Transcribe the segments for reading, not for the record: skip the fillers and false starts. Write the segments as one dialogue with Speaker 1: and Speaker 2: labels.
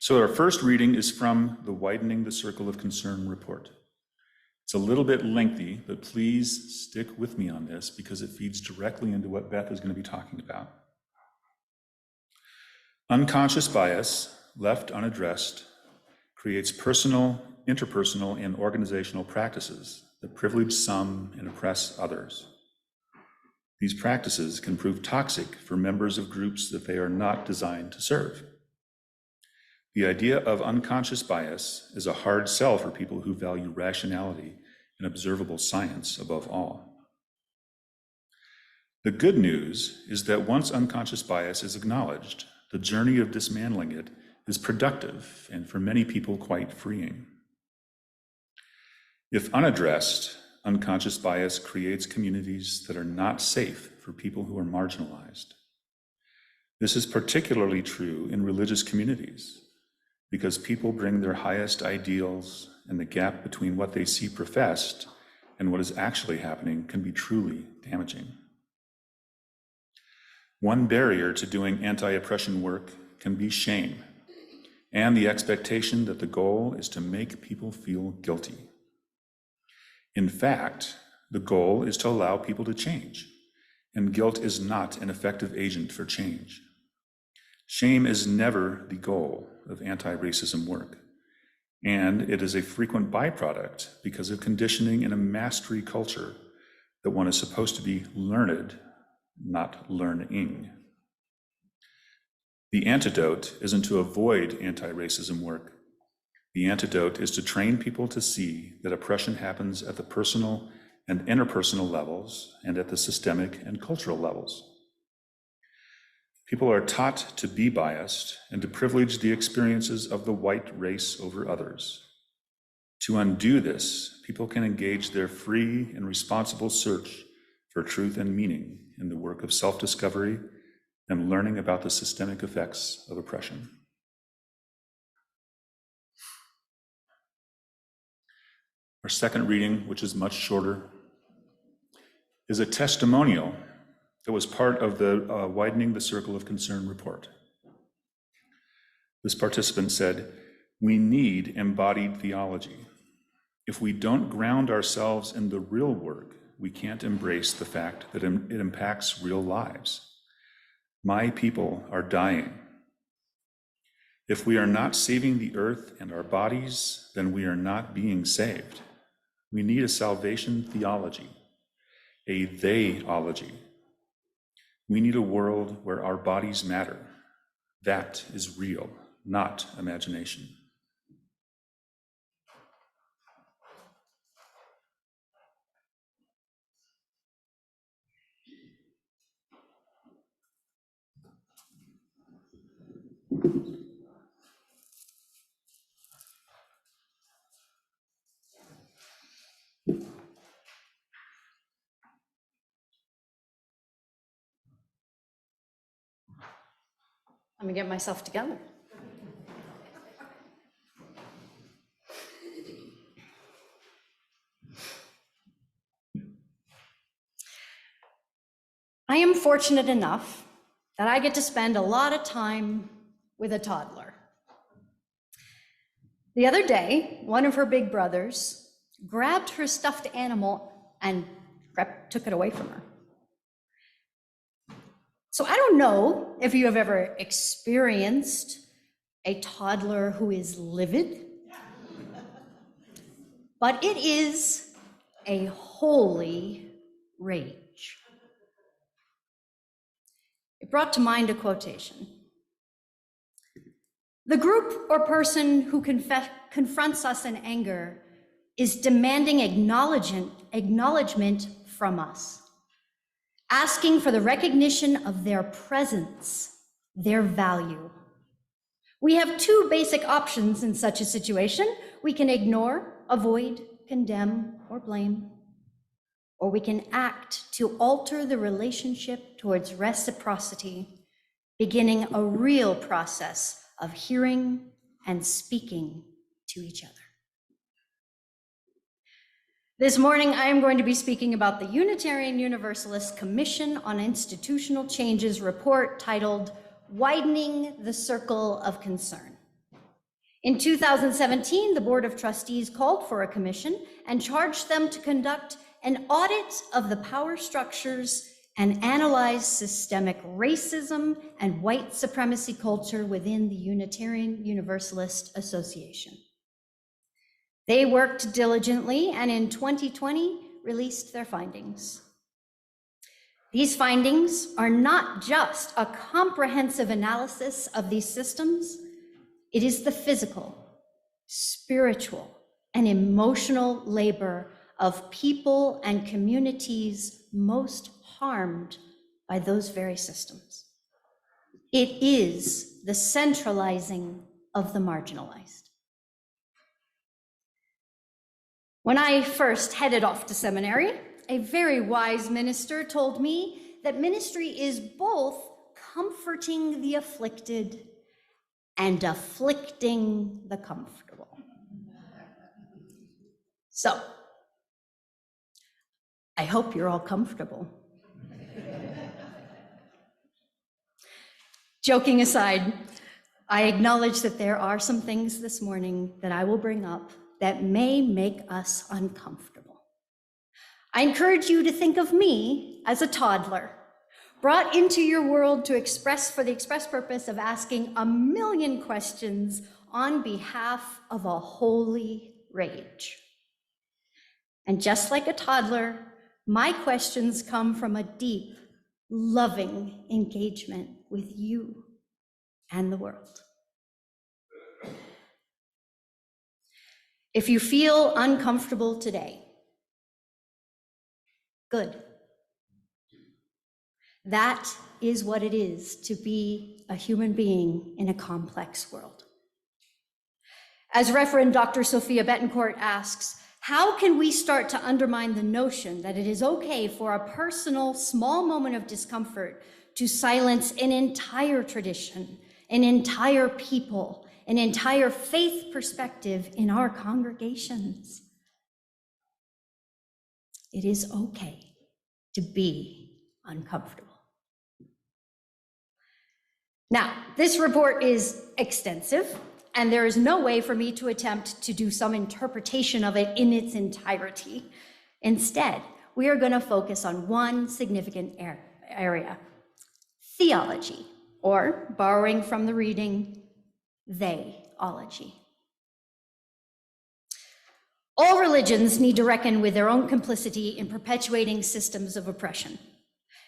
Speaker 1: So our first reading is from the Widening the Circle of Concern report. It's a little bit lengthy, but please stick with me on this because it feeds directly into what Beth is going to be talking about. Unconscious bias, left unaddressed, creates personal, interpersonal, and organizational practices that privilege some and oppress others. These practices can prove toxic for members of groups that they are not designed to serve. The idea of unconscious bias is a hard sell for people who value rationality and observable science above all. The good news is that once unconscious bias is acknowledged, the journey of dismantling it is productive and for many people quite freeing. If unaddressed, unconscious bias creates communities that are not safe for people who are marginalized. This is particularly true in religious communities because people bring their highest ideals, and the gap between what they see professed and what is actually happening can be truly damaging. One barrier to doing anti-oppression work can be shame and the expectation that the goal is to make people feel guilty. In fact, the goal is to allow people to change, and guilt is not an effective agent for change. Shame is never the goal of anti-racism work, and it is a frequent byproduct because of conditioning in a mastery culture that one is supposed to be learned, not learning. The antidote isn't to avoid anti-racism work. The antidote is to train people to see that oppression happens at the personal and interpersonal levels and at the systemic and cultural levels. People are taught to be biased and to privilege the experiences of the white race over others. To undo this, people can engage their free and responsible search for truth and meaning in the work of self-discovery and learning about the systemic effects of oppression. Our second reading, which is much shorter, is a testimonial that was part of the Widening the Circle of Concern report. This participant said, "We need embodied theology. If we don't ground ourselves in the real work, we can't embrace the fact that it impacts real lives. My people are dying. If we are not saving the earth and our bodies, then we are not being saved. We need a salvation theology, a they-ology. We need a world where our bodies matter. That is real, not imagination."
Speaker 2: Let me get myself together. I am fortunate enough that I get to spend a lot of time with a toddler. The other day, one of her big brothers grabbed her stuffed animal and took it away from her. So I don't know if you have ever experienced a toddler who is livid, but it is a holy rage. It brought to mind a quotation. "The group or person who confronts us in anger is demanding acknowledgement from us, asking for the recognition of their presence, their value. We have two basic options in such a situation. We can ignore, avoid, condemn, or blame, or we can act to alter the relationship towards reciprocity, beginning a real process of hearing and speaking to each other." This morning, I am going to be speaking about the Unitarian Universalist Commission on Institutional Changes report titled Widening the Circle of Concern. In 2017, the Board of Trustees called for a commission and charged them to conduct an audit of the power structures and analyze systemic racism and white supremacy culture within the Unitarian Universalist Association. They worked diligently and in 2020 released their findings. These findings are not just a comprehensive analysis of these systems, it is the physical, spiritual, and emotional labor of people and communities most harmed by those very systems. It is the centralizing of the marginalized. When I first headed off to seminary, a very wise minister told me that ministry is both comforting the afflicted and afflicting the comfortable. So, I hope you're all comfortable. Joking aside, I acknowledge that there are some things this morning that I will bring up that may make us uncomfortable. I encourage you to think of me as a toddler, brought into your world to for the express purpose of asking a million questions on behalf of a holy rage. And just like a toddler, my questions come from a deep, loving engagement with you and the world. If you feel uncomfortable today, good. That is what it is to be a human being in a complex world. As Reverend Dr. Sophia Betancourt asks, how can we start to undermine the notion that it is okay for a personal, small moment of discomfort to silence an entire tradition, an entire people, an entire faith perspective in our congregations? It is okay to be uncomfortable. Now, this report is extensive, and there is no way for me to attempt to do some interpretation of it in its entirety. Instead, we are going to focus on one significant area: theology, or borrowing from the reading, They-ology. All religions need to reckon with their own complicity in perpetuating systems of oppression.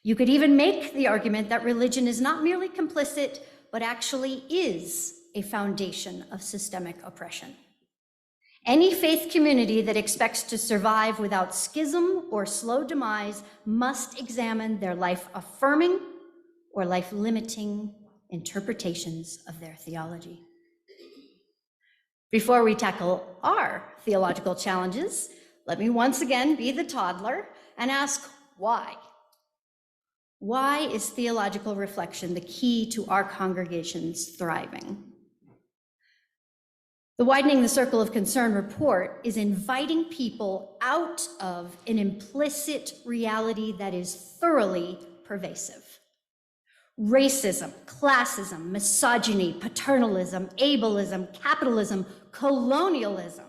Speaker 2: You could even make the argument that religion is not merely complicit, but actually is a foundation of systemic oppression. Any faith community that expects to survive without schism or slow demise must examine their life-affirming or life-limiting interpretations of their theology. Before we tackle our theological challenges, let me once again be the toddler and ask why. Why is theological reflection the key to our congregation's thriving? The Widening the Circle of Concern report is inviting people out of an implicit reality that is thoroughly pervasive. Racism, classism, misogyny, paternalism, ableism, capitalism, colonialism.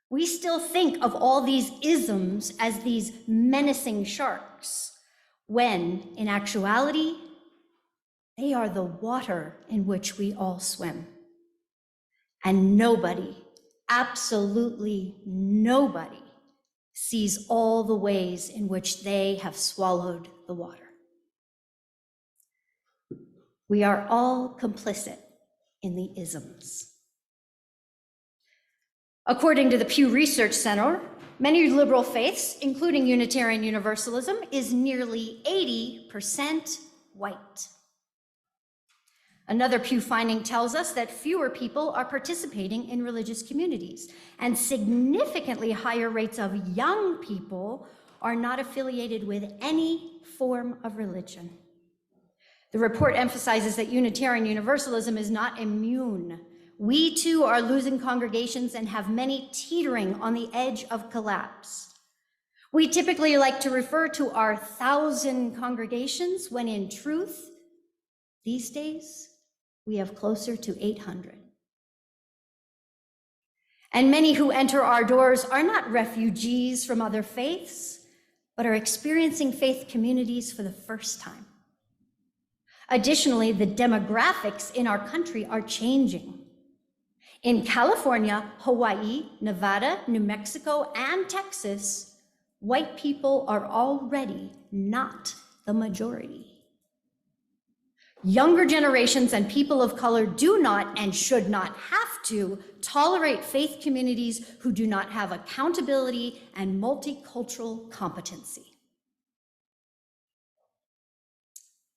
Speaker 2: We still think of all these isms as these menacing sharks, when in actuality, they are the water in which we all swim. And nobody, absolutely nobody, sees all the ways in which they have swallowed the water. We are all complicit in the isms. According to the Pew Research Center, many liberal faiths, including Unitarian Universalism, is nearly 80% white. Another Pew finding tells us that fewer people are participating in religious communities, and significantly higher rates of young people are not affiliated with any form of religion. The report emphasizes that Unitarian Universalism is not immune. We too are losing congregations and have many teetering on the edge of collapse. We typically like to refer to our 1,000 congregations when in truth, these days, we have closer to 800. And many who enter our doors are not refugees from other faiths, but are experiencing faith communities for the first time. Additionally, the demographics in our country are changing. In California, Hawaii, Nevada, New Mexico, and Texas, white people are already not the majority. Younger generations and people of color do not and should not have to tolerate faith communities who do not have accountability and multicultural competency.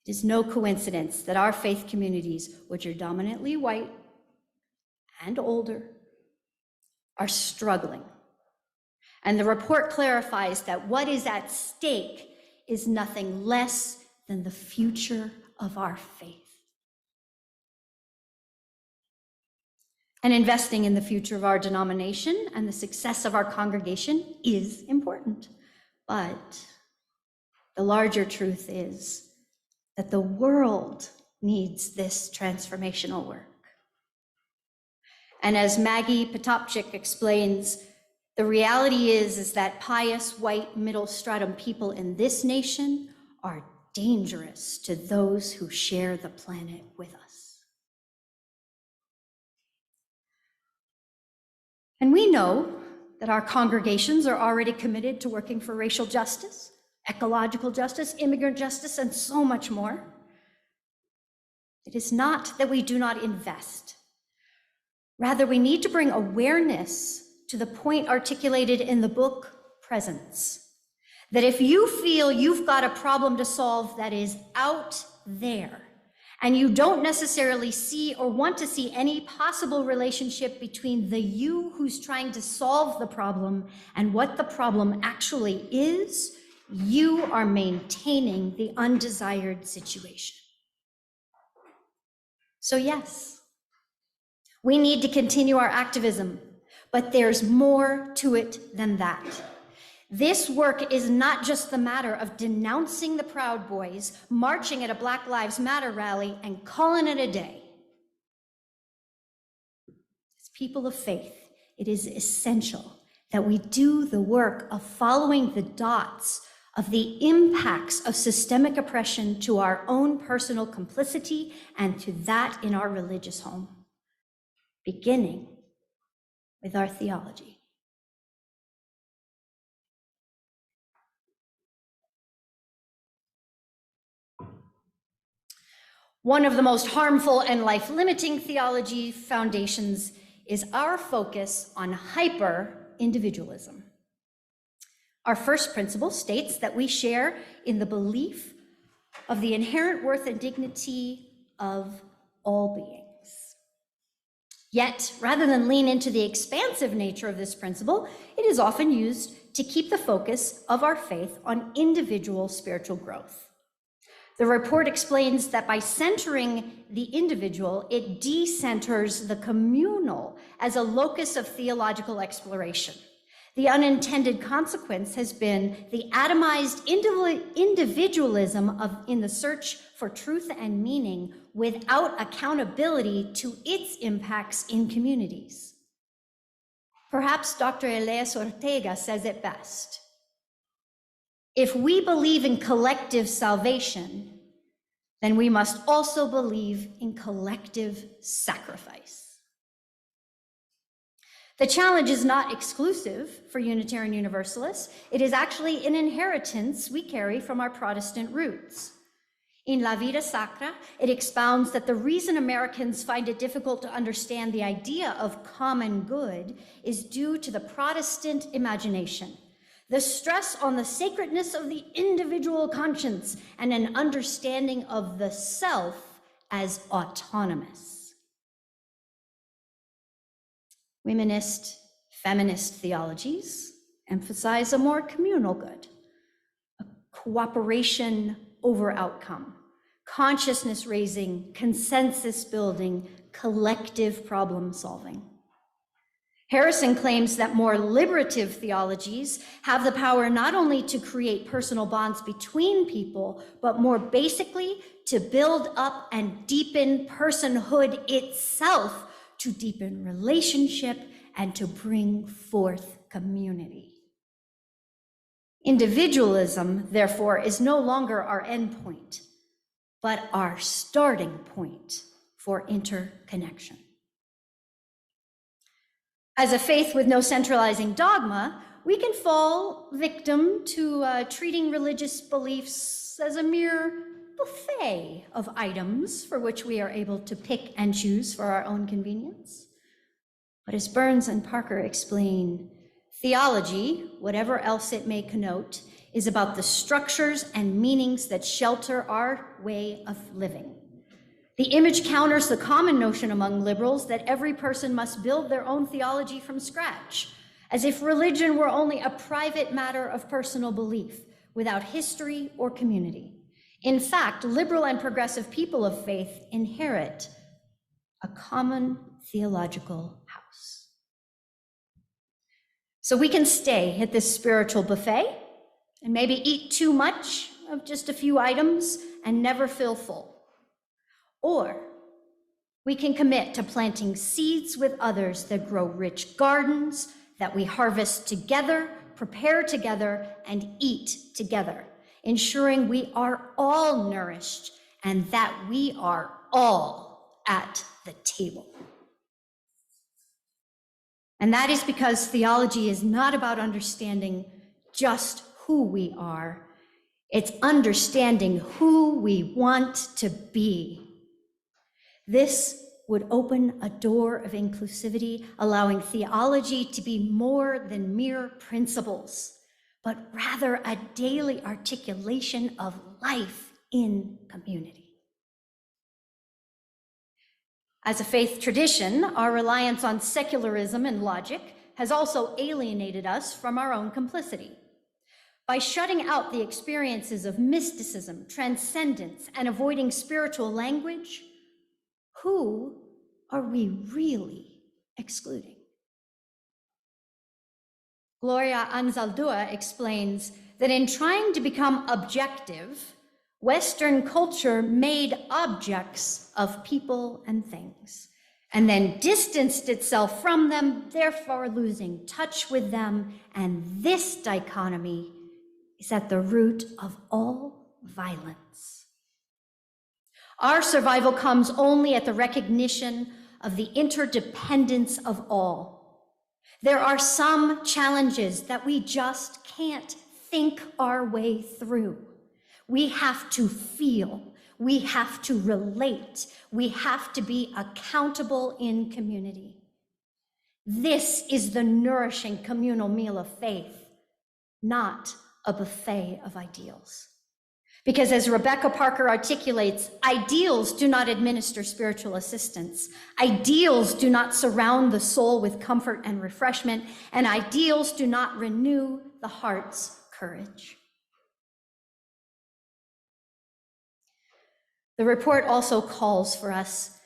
Speaker 2: It is no coincidence that our faith communities, which are dominantly white and older, are struggling. And the report clarifies that what is at stake is nothing less than the future of our faith. And investing in the future of our denomination and the success of our congregation is important. But the larger truth is that the world needs this transformational work. And as Maggie Potapchik explains, the reality is that pious white middle stratum people in this nation are dangerous to those who share the planet with us. And we know that our congregations are already committed to working for racial justice, ecological justice, immigrant justice, and so much more. It is not that we do not invest. Rather, we need to bring awareness to the point articulated in the book, Presence. That if you feel you've got a problem to solve that is out there, and you don't necessarily see or want to see any possible relationship between the you who's trying to solve the problem and what the problem actually is, you are maintaining the undesired situation. So yes, we need to continue our activism, but there's more to it than that. This work is not just the matter of denouncing the Proud Boys, marching at a Black Lives Matter rally, and calling it a day. As people of faith, it is essential that we do the work of following the dots of the impacts of systemic oppression to our own personal complicity and to that in our religious home, beginning with our theology. One of the most harmful and life-limiting theology foundations is our focus on hyper-individualism. Our first principle states that we share in the belief of the inherent worth and dignity of all beings. Yet, rather than lean into the expansive nature of this principle, it is often used to keep the focus of our faith on individual spiritual growth. The report explains that by centering the individual, it decenters the communal as a locus of theological exploration. The unintended consequence has been the atomized individualism in the search for truth and meaning without accountability to its impacts in communities. Perhaps Dr. Elias Ortega says it best. If we believe in collective salvation, then we must also believe in collective sacrifice. The challenge is not exclusive for Unitarian Universalists. It is actually an inheritance we carry from our Protestant roots. In La Vida Sacra, it expounds that the reason Americans find it difficult to understand the idea of common good is due to the Protestant imagination, the stress on the sacredness of the individual conscience, and an understanding of the self as autonomous. Womanist, feminist theologies emphasize a more communal good, a cooperation over outcome, consciousness raising, consensus building, collective problem solving. Harrison claims that more liberative theologies have the power not only to create personal bonds between people, but more basically to build up and deepen personhood itself, to deepen relationship, and to bring forth community. Individualism, therefore, is no longer our endpoint, but our starting point for interconnection. As a faith with no centralizing dogma, we can fall victim to treating religious beliefs as a mere buffet of items for which we are able to pick and choose for our own convenience. But as Burns and Parker explain, theology, whatever else it may connote, is about the structures and meanings that shelter our way of living. The image counters the common notion among liberals that every person must build their own theology from scratch, as if religion were only a private matter of personal belief, without history or community. In fact, liberal and progressive people of faith inherit a common theological house. So we can stay at this spiritual buffet and maybe eat too much of just a few items and never feel full. Or we can commit to planting seeds with others that grow rich gardens that we harvest together, prepare together, and eat together, ensuring we are all nourished and that we are all at the table. And that is because theology is not about understanding just who we are. It's understanding who we want to be. This would open a door of inclusivity, allowing theology to be more than mere principles, but rather a daily articulation of life in community. As a faith tradition, our reliance on secularism and logic has also alienated us from our own complicity. By shutting out the experiences of mysticism, transcendence, and avoiding spiritual language, who are we really excluding? Gloria Anzaldúa explains that in trying to become objective, Western culture made objects of people and things, and then distanced itself from them, therefore losing touch with them. And this dichotomy is at the root of all violence. Our survival comes only at the recognition of the interdependence of all. There are some challenges that we just can't think our way through. We have to feel, we have to relate, we have to be accountable in community. This is the nourishing communal meal of faith, not a buffet of ideals. Because as Rebecca Parker articulates, ideals do not administer spiritual assistance. Ideals do not surround the soul with comfort and refreshment, and ideals do not renew the heart's courage. The report also calls for us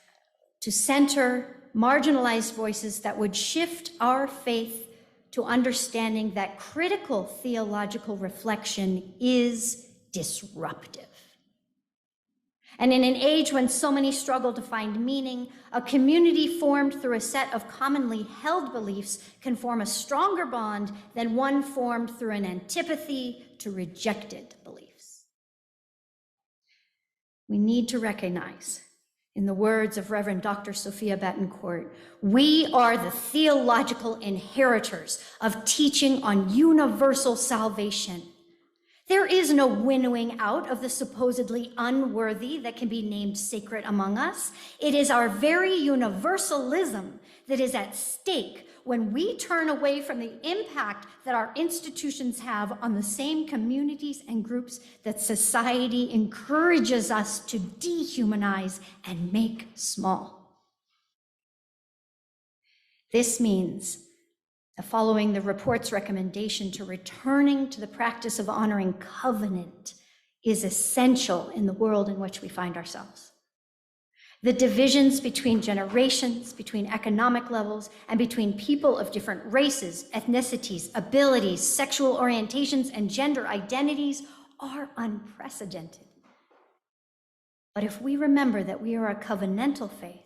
Speaker 2: to center marginalized voices that would shift our faith to understanding that critical theological reflection is disruptive. And in an age when so many struggle to find meaning, a community formed through a set of commonly held beliefs can form a stronger bond than one formed through an antipathy to rejected beliefs. We need to recognize, in the words of Reverend Dr. Sophia Betancourt, we are the theological inheritors of teaching on universal salvation. There is no winnowing out of the supposedly unworthy that can be named sacred among us. It is our very universalism that is at stake when we turn away from the impact that our institutions have on the same communities and groups that society encourages us to dehumanize and make small. This means that following the report's recommendation to returning to the practice of honoring covenant is essential in the world in which we find ourselves. The divisions between generations, between economic levels, and between people of different races, ethnicities, abilities, sexual orientations, and gender identities are unprecedented. But if we remember that we are a covenantal faith,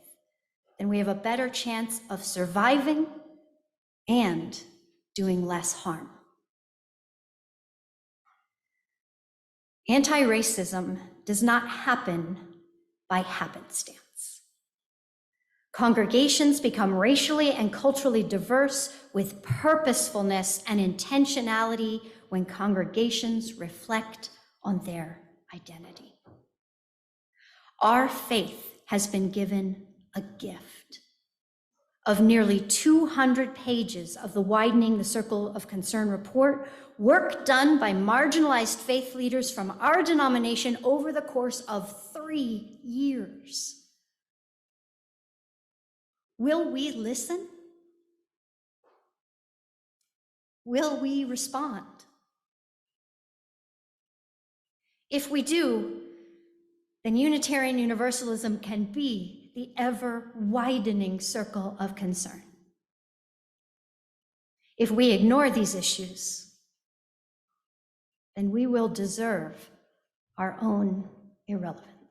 Speaker 2: then we have a better chance of surviving and doing less harm. Anti-racism does not happen by happenstance. Congregations become racially and culturally diverse with purposefulness and intentionality when congregations reflect on their identity. Our faith has been given a gift of nearly 200 pages of the Widening the Circle of Concern report, work done by marginalized faith leaders from our denomination over the course of 3 years. Will we listen? Will we respond? If we do, then Unitarian Universalism can be the ever-widening circle of concern. If we ignore these issues, then we will deserve our own irrelevance.